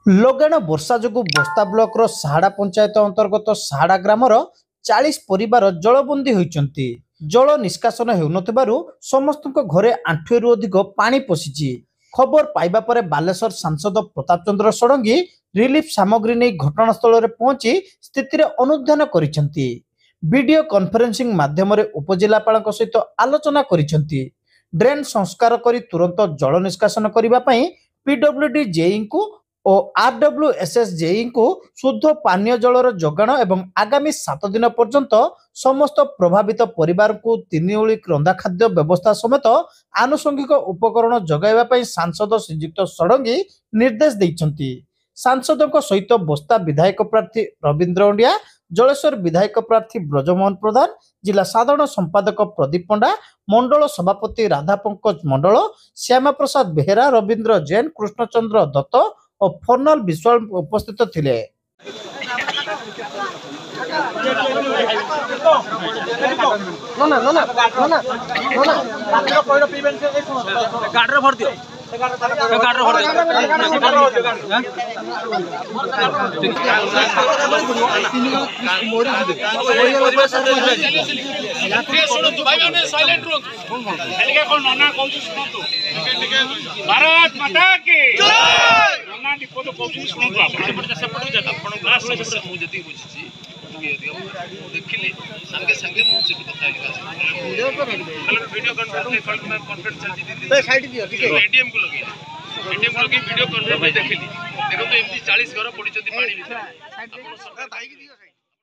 ଲଗାଣ ବର୍ଷା ଯୋଗୁଁ ବସ୍ତା ବ୍ଲକର ସାହାଡ଼ା ପଞ୍ଚାୟତ ଅନ୍ତର୍ଗତ ସାହାଡ଼ା ଗ୍ରାମର 40 ପରିବାର ଜଳବନ୍ଦୀ ହୋଇଛନ୍ତି। ଜଳ ନିଷ୍କାସନ ହେଉନଥିବାରୁ ସମସ୍ତଙ୍କ ଘରେ ଆଣ୍ଠୁଏରୁ ଅଧିକ ପାଣି ପଶିଛି। ଖବର ପାଇବା ପରେ ବାଲେଶ୍ୱର ସାଂସଦ ପ୍ରତାପ ଚନ୍ଦ୍ର ଷଡ଼ଙ୍ଗୀ ରିଲିଫ ସାମଗ୍ରୀ ନେଇ ଘଟଣାସ୍ଥଳରେ ପହଞ୍ଚି ସ୍ଥିତିରେ ଅନୁଧ୍ୟାନ କରିଛନ୍ତି। ଭିଡିଓ କନଫରେନ୍ସିଂ ମାଧ୍ୟମରେ ଉପଜିଲ୍ଲାପାଳଙ୍କ ସହିତ ଆଲୋଚନା କରିଛନ୍ତି। ଡ୍ରେନ ସଂସ୍କାର କରି ତୁରନ୍ତ ଜଳ ନିଷ୍କାସନ କରିବା ପାଇଁ ପିଡବ୍ଲ୍ୟୁଡି ଜେଇଙ୍କୁ ଓ RWSS को शुद्ध पानीय जलर जोगाण एवं आगामी 7 दिन पर्यंत समस्त प्रभावित परिवार को 3 ओली रंधा खाद्य व्यवस्था समेत आनुषंगिक उपकरण जगाइबा सांसद श्रीजुक्त षडंगी निर्देश देइछंती। सांसदों सहित बस्ता विधायक प्रार्थी रवींद्र अंडिया, जलेश्वर विधायक प्रार्थी ब्रजमोहन प्रधान, जिला साधारण संपादक प्रदीप पंडा, मंडल सभापति राधा पंकज मंडल, श्यामा प्रसाद बेहेरा, रवींद्र जैन, कृष्णचंद्र दत्त और फर्नाल विश्वाल उपस्थित थिले। भारत माता की देखिली संगे संगे मुझे कथा वीडियो कॉन्फ्रेंस एडीएम को लगे वीडियो कॉन्फ्रेंस देखिली देखो तो एमती 40 घर पड़ी पानी